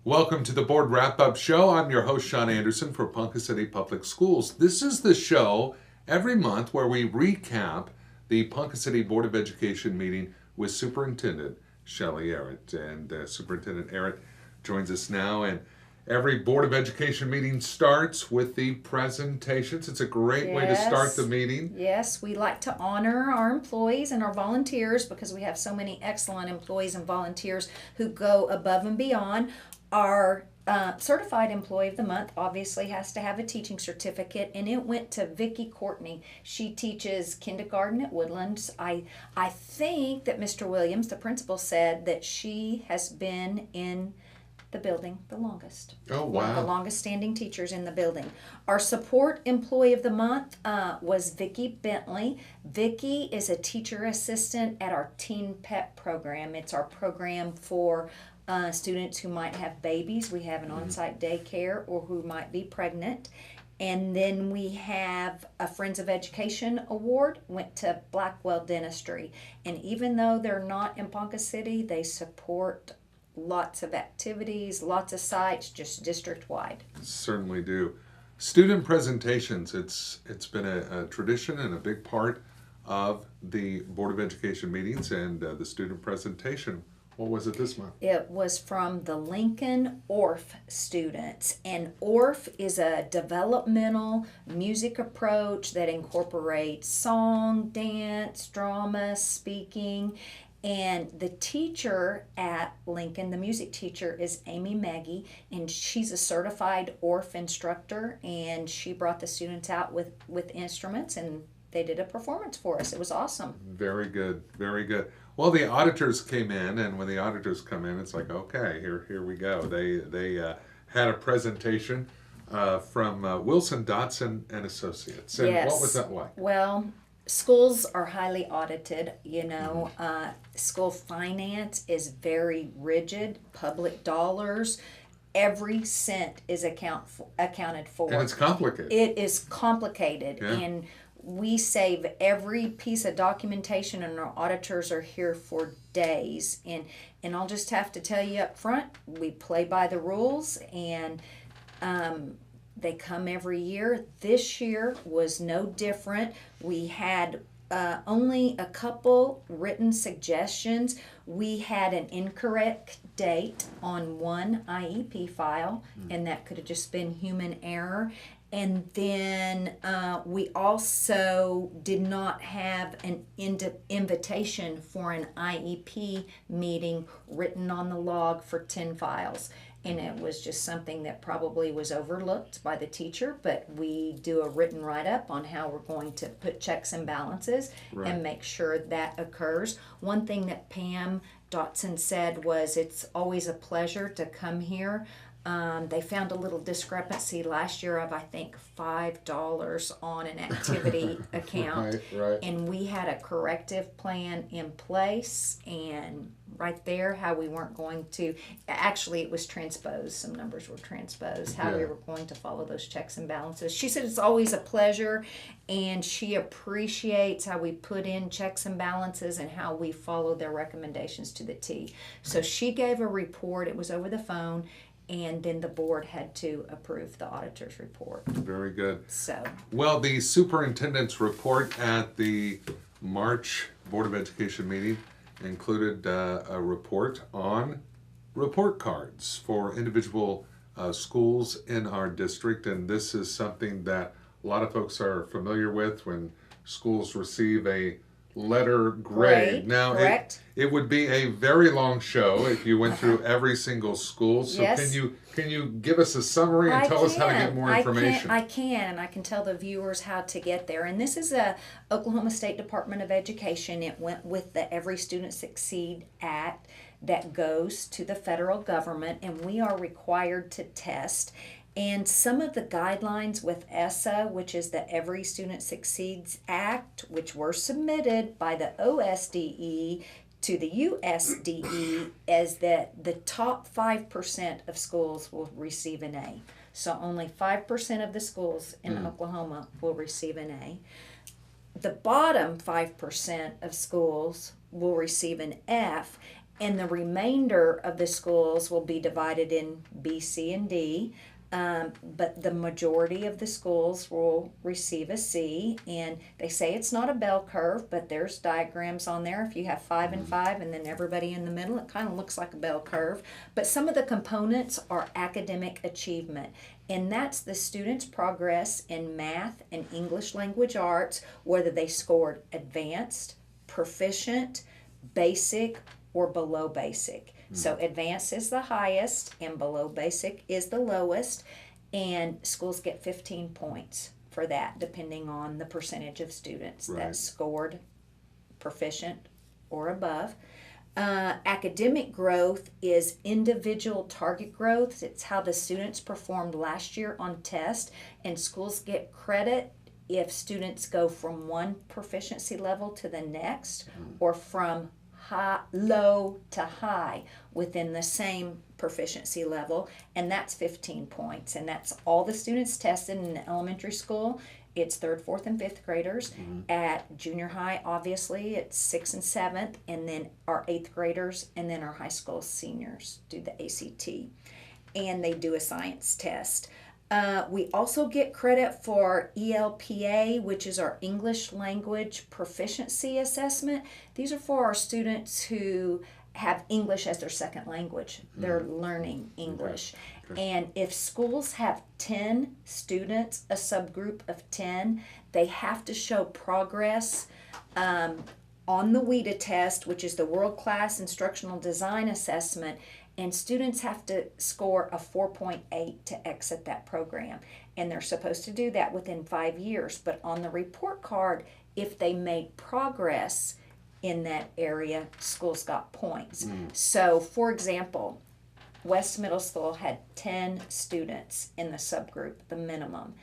Welcome to the Board Wrap-Up Show. I'm your host, Sean Anderson for Ponca City Public Schools. This is the show every month where we recap the Ponca City Board of Education meeting with Superintendent Shelley Arrott. And Superintendent Arrott joins us now. And every Board of Education meeting starts with the presentations. It's a great way to start the meeting. Yes, we like to honor our employees and our volunteers because we have so many excellent employees and volunteers who go above and beyond. Our certified employee of the month obviously has to have a teaching certificate, and it went to Vicki Courtney. She teaches kindergarten at Woodlands. I think that Mr. Williams, the principal, said that she has been in the building the longest. Oh, One of the wow. longest standing teachers in the building. Our support employee of the month was Vicki Bentley. Vicki is a teacher assistant at our Teen Pet program. It's our program for students who might have babies. We have an on-site daycare, or who might be pregnant. And then we have a Friends of Education award, went to Blackwell Dentistry. And even though they're not in Ponca City, they support lots of activities, lots of sites, just district-wide. Certainly do. Student presentations, it's been a tradition and a big part of the Board of Education meetings and the student presentation. What was it this month? It was from the Lincoln ORF students. And ORF is a developmental music approach that incorporates song, dance, drama, speaking. And the teacher at Lincoln, the music teacher, is Amy Maggie, and she's a certified ORF instructor, and she brought the students out with instruments, and they did a performance for us. It was awesome. Very good, very good. Well, the auditors came in, and when the auditors come in, it's like, okay, here we go. They had a presentation from Wilson Dotson and Associates. And Yes. what was that like? Well, schools are highly audited. School finance is very rigid. Public dollars, every cent is accounted for. And it's complicated. It is complicated, Yeah. and we save every piece of documentation, and our auditors are here for days. And I'll just have to tell you up front, we play by the rules, and they come every year. This year was no different. We had only a couple written suggestions. We had an incorrect date on one IEP file, and that could have just been human error. And then we also did not have an invitation for an IEP meeting written on the log for 10 files. And it was just something that probably was overlooked by the teacher, but we do a written write-up on how we're going to put checks and balances and make sure that occurs. One thing that Pam Dotson said was, it's always a pleasure to come here. They found a little discrepancy last year of, I think, $5 on an activity account. Right. And we had a corrective plan in place, and right there, how we weren't going to, actually it was transposed, some numbers were transposed, how we Yeah. were going to follow those checks and balances. She said it's always a pleasure, and she appreciates how we put in checks and balances and how we follow their recommendations to the T. So she gave a report, it was over the phone, and then the board had to approve the auditor's report. Very good. So, Well, the superintendent's report at the March Board of Education meeting included a report on report cards for individual schools in our district. And this is something that a lot of folks are familiar with when schools receive a letter grade. Now, correct. it would be a very long show if you went through every single school. So Yes. can you give us a summary and tell us how to get more information? I can tell the viewers how to get there. And this is a Oklahoma State Department of Education. It went with the Every Student Succeed Act that goes to the federal government, and we are required to test. And some of the guidelines with ESSA, which is the Every Student Succeeds Act, which were submitted by the OSDE to the USDE, is that the top 5% of schools will receive an A. So only 5% of the schools in Oklahoma will receive an A. The bottom 5% of schools will receive an F, And the remainder of the schools will be divided in B, C, and D. But the majority of the schools will receive a C, and they say it's not a bell curve, but there's diagrams on there. If you have 5 and 5 and then everybody in the middle, it kind of looks like a bell curve. But some of the components are academic achievement, and that's the students' progress in math and English language arts, whether they scored advanced, proficient, basic, or below basic. So advanced is the highest and below basic is the lowest, and schools get 15 points for that depending on the percentage of students that scored proficient or above. Academic growth is individual target growth. It's how the students performed last year on test, and schools get credit if students go from one proficiency level to the next or from low to high within the same proficiency level, and that's 15 points, and that's all the students tested in elementary school. It's 3rd, 4th, and 5th graders. At junior high, obviously, it's 6th and 7th, and then our 8th graders, and then our high school seniors do the ACT, and they do a science test. We also get credit for ELPA, which is our English Language Proficiency Assessment. These are for our students who have English as their second language. They're learning English. And if schools have 10 students, a subgroup of 10, they have to show progress on the WIDA test, which is the World Class Instructional Design Assessment, and students have to score a 4.8 to exit that program. And they're supposed to do that within 5 years. But on the report card, if they made progress in that area, schools got points. So, for example, West Middle School had 10 students in the subgroup, the minimum,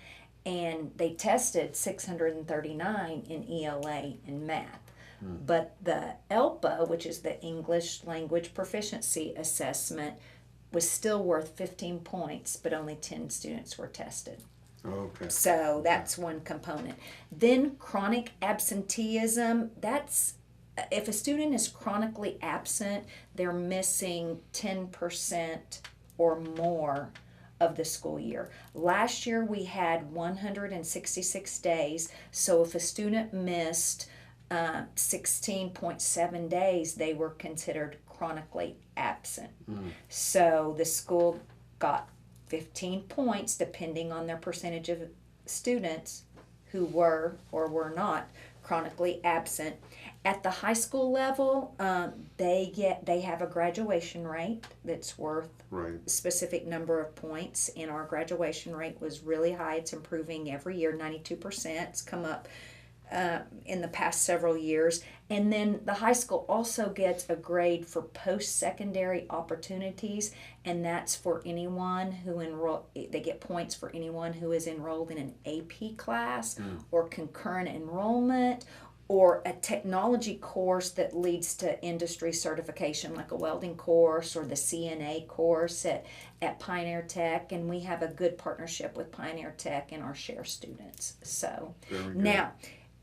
and they tested 639 in ELA and math. But the ELPA, which is the English Language Proficiency Assessment, was still worth 15 points, but only 10 students were tested. Okay. So that's one component. Then chronic absenteeism, that's if a student is chronically absent, they're missing 10% or more of the school year. Last year we had 166 days, so if a student missed 16.7 days, they were considered chronically absent. So the school got 15 points depending on their percentage of students who were or were not chronically absent. At the high school level, they have a graduation rate that's worth a specific number of points, and our graduation rate was really high. It's improving every year, 92%. It's come up in the past several years. And then the high school also gets a grade for post-secondary opportunities, and that's for anyone who they get points for anyone who is enrolled in an AP class or concurrent enrollment or a technology course that leads to industry certification, like a welding course or the CNA course at Pioneer Tech. And we have a good partnership with Pioneer Tech and our share students. So now,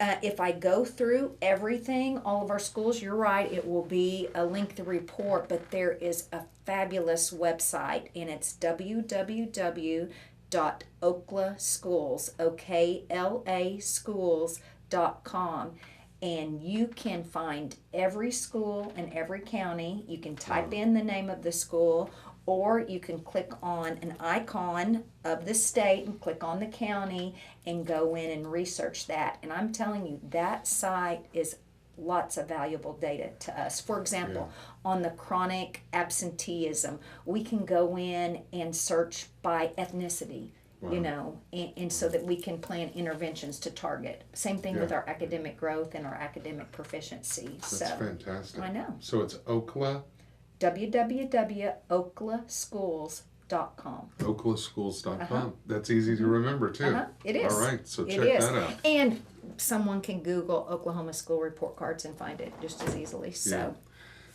if I go through everything, all of our schools, you're right, it will be a lengthy report, but there is a fabulous website, and it's www.oklaschools, O-K-L-A schools.com. And you can find every school in every county. You can type in the name of the school, or you can click on an icon of the state and click on the county and go in and research that. And I'm telling you, that site is lots of valuable data to us. For example, on the chronic absenteeism, we can go in and search by ethnicity. You know, and so that we can plan interventions to target. Same thing with our academic growth and our academic proficiency. That's fantastic. I know. So it's Okla? www.oklaschools.com. Oklaschools.com. That's easy to remember, too. It is. All right, so check that out. And someone can Google Oklahoma school report cards and find it just as easily. So.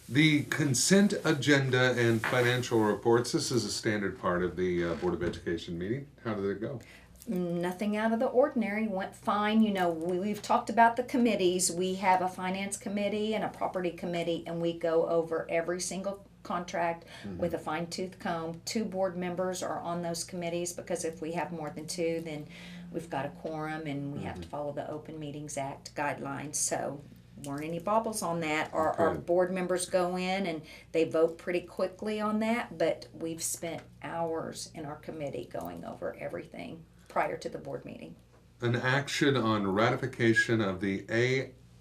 The consent agenda and financial reports, this is a standard part of the Board of Education meeting. How did it go? Nothing out of the ordinary, went fine. You know, we've talked about the committees. We have a finance committee and a property committee, and we go over every single contract with a fine tooth comb. 2 board members are on those committees, because if we have more than 2, then we've got a quorum and we have to follow the Open Meetings Act guidelines. So weren't any bobbles on that. Our board members go in and they vote pretty quickly on that, but we've spent hours in our committee going over everything prior to the board meeting. An action on ratification of the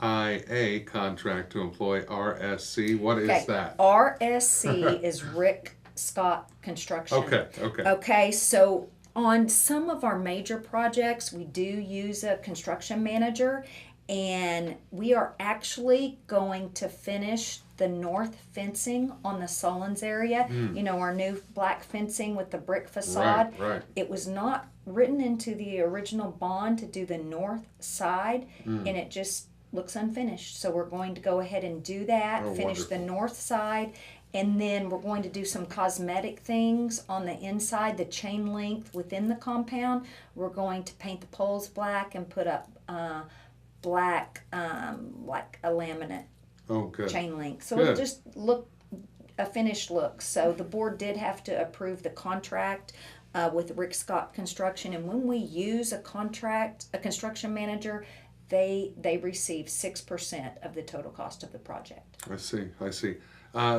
AIA contract to employ RSC. What is that? RSC is Rick Scott Construction. Okay. Okay, so on some of our major projects, we do use a construction manager, and we are actually going to finish the north fencing on the Sullins area. You know, our new black fencing with the brick facade. Right. It was not written into the original bond to do the north side, and it just looks unfinished. So we're going to go ahead and do that, finish wonderful. the north side, and then we're going to do some cosmetic things on the inside, the chain link within the compound. We're going to paint the poles black and put up black, like a laminate chain link. So it'll just look a finished look. So the board did have to approve the contract with Rick Scott Construction, and when we use a construction manager, they receive 6% of the total cost of the project. I see.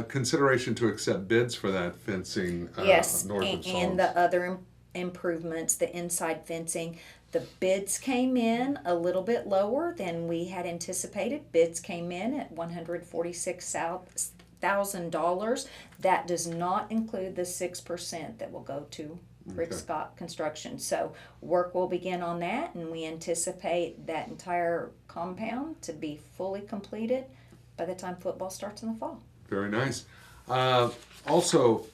Consideration to accept bids for that fencing Yes, north of Sullins. and the other improvements, the inside fencing. The bids came in a little bit lower than we had anticipated. Bids came in at $146,000. That does not include the 6% that will go to Rick Scott Construction. So work will begin on that, and we anticipate that entire compound to be fully completed by the time football starts in the fall. Very nice. Also,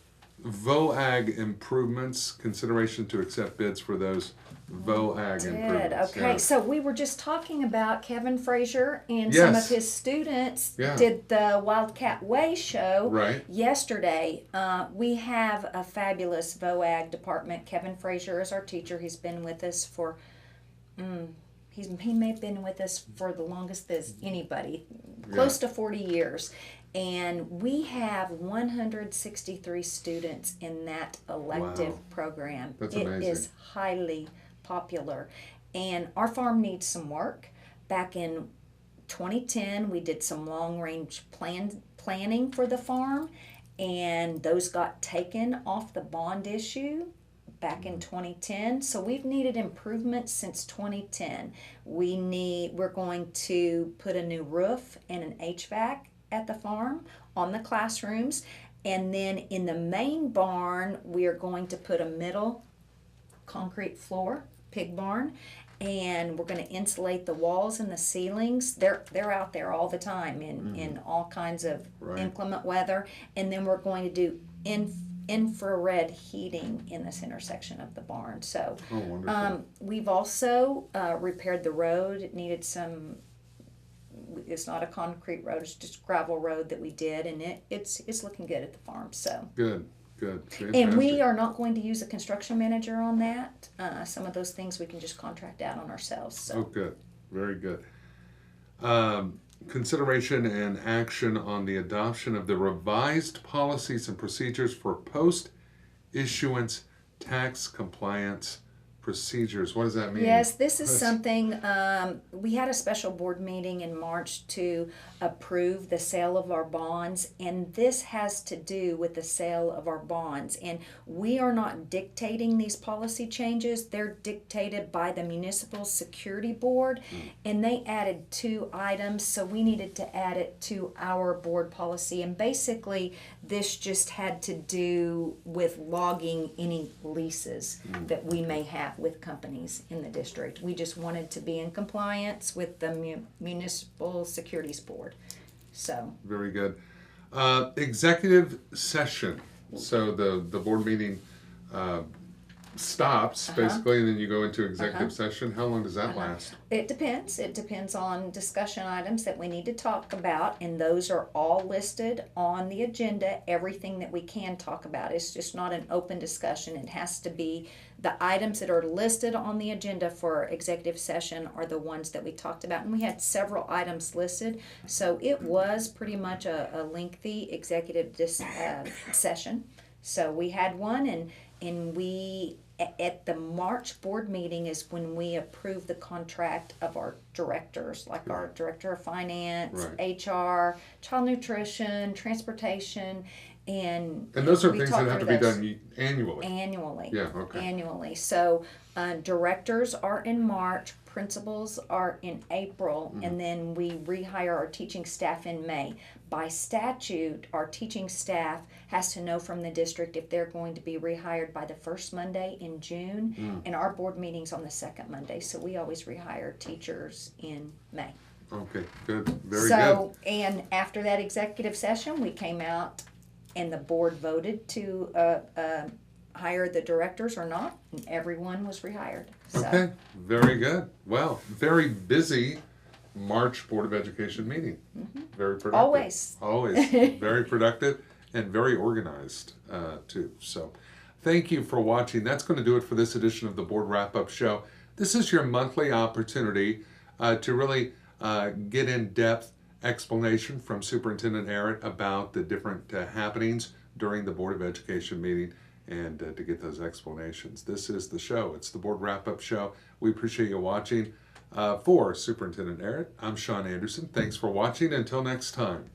VOAG improvements, consideration to accept bids for those VOAG improvements. Okay, so we were just talking about Kevin Frazier and some of his students did the Wildcat Way show yesterday. We have a fabulous VOAG department. Kevin Frazier is our teacher. He's been with us for, he may have been with us for the longest as anybody, close to 40 years. And we have 163 students in that elective program. That's amazing. It is highly popular. And our farm needs some work. Back in 2010, we did some long-range planning for the farm, and those got taken off the bond issue back in 2010. So we've needed improvements since 2010. We're going to put a new roof and an HVAC at the farm, on the classrooms, and then in the main barn we are going to put a middle concrete floor, pig barn, and we're going to insulate the walls and the ceilings. They're out there all the time in all kinds of inclement weather, and then we're going to do infrared heating in this intersection of the barn. So we've also repaired the road. It needed some. It's not a concrete road, it's just gravel road that we did, and it's looking good at the farm. So good Fantastic. And we are not going to use a construction manager on that. Some of those things we can just contract out on ourselves. So. Oh, good, very good. Consideration and action on the adoption of the revised policies and procedures for post-issuance tax compliance procedures. What does that mean? Yes, this is something, we had a special board meeting in March to approve the sale of our bonds, and this has to do with the sale of our bonds. And we are not dictating these policy changes. They're dictated by the Municipal Security Board, and they added 2 items, so we needed to add it to our board policy. And basically, this just had to do with logging any leases that we may have with companies in the district. We just wanted to be in compliance with the Municipal Securities Board. So very good. Executive session. So the board meeting stops basically, and then you go into executive Uh-huh. session. How long does that last? It depends. It depends on discussion items that we need to talk about, and those are all listed on the agenda. Everything that we can talk about. It's just not an open discussion. It has to be the items that are listed on the agenda for executive session are the ones that we talked about. And we had several items listed, so it was pretty much a lengthy executive session. So we had one, and we at the March board meeting is when we approve the contract of our directors, like our director of finance, Right. HR, child nutrition, transportation, and those are we things talk that have to through be those done annually. annually. Yeah, okay. Annually. So directors are in March, principals are in April, and then we rehire our teaching staff in May. By statute, our teaching staff has to know from the district if they're going to be rehired by the first Monday in June, and our board meeting's on the second Monday, so we always rehire teachers in May. Okay, good. Very So, and after that executive session, we came out and the board voted to hire the directors or not, and everyone was rehired. good. So, Okay, very good. Well, very busy March Board of Education meeting. Very productive. Always. Always. Very productive and very organized, too. So, thank you for watching. That's going to do it for this edition of the Board Wrap-Up Show. This is your monthly opportunity to really get in-depth explanation from Superintendent Arrott about the different happenings during the Board of Education meeting, and to get those explanations. This is the show. It's the Board Wrap-Up Show. We appreciate you watching. For Superintendent Arrott, I'm Sean Anderson. Thanks for watching. Until next time.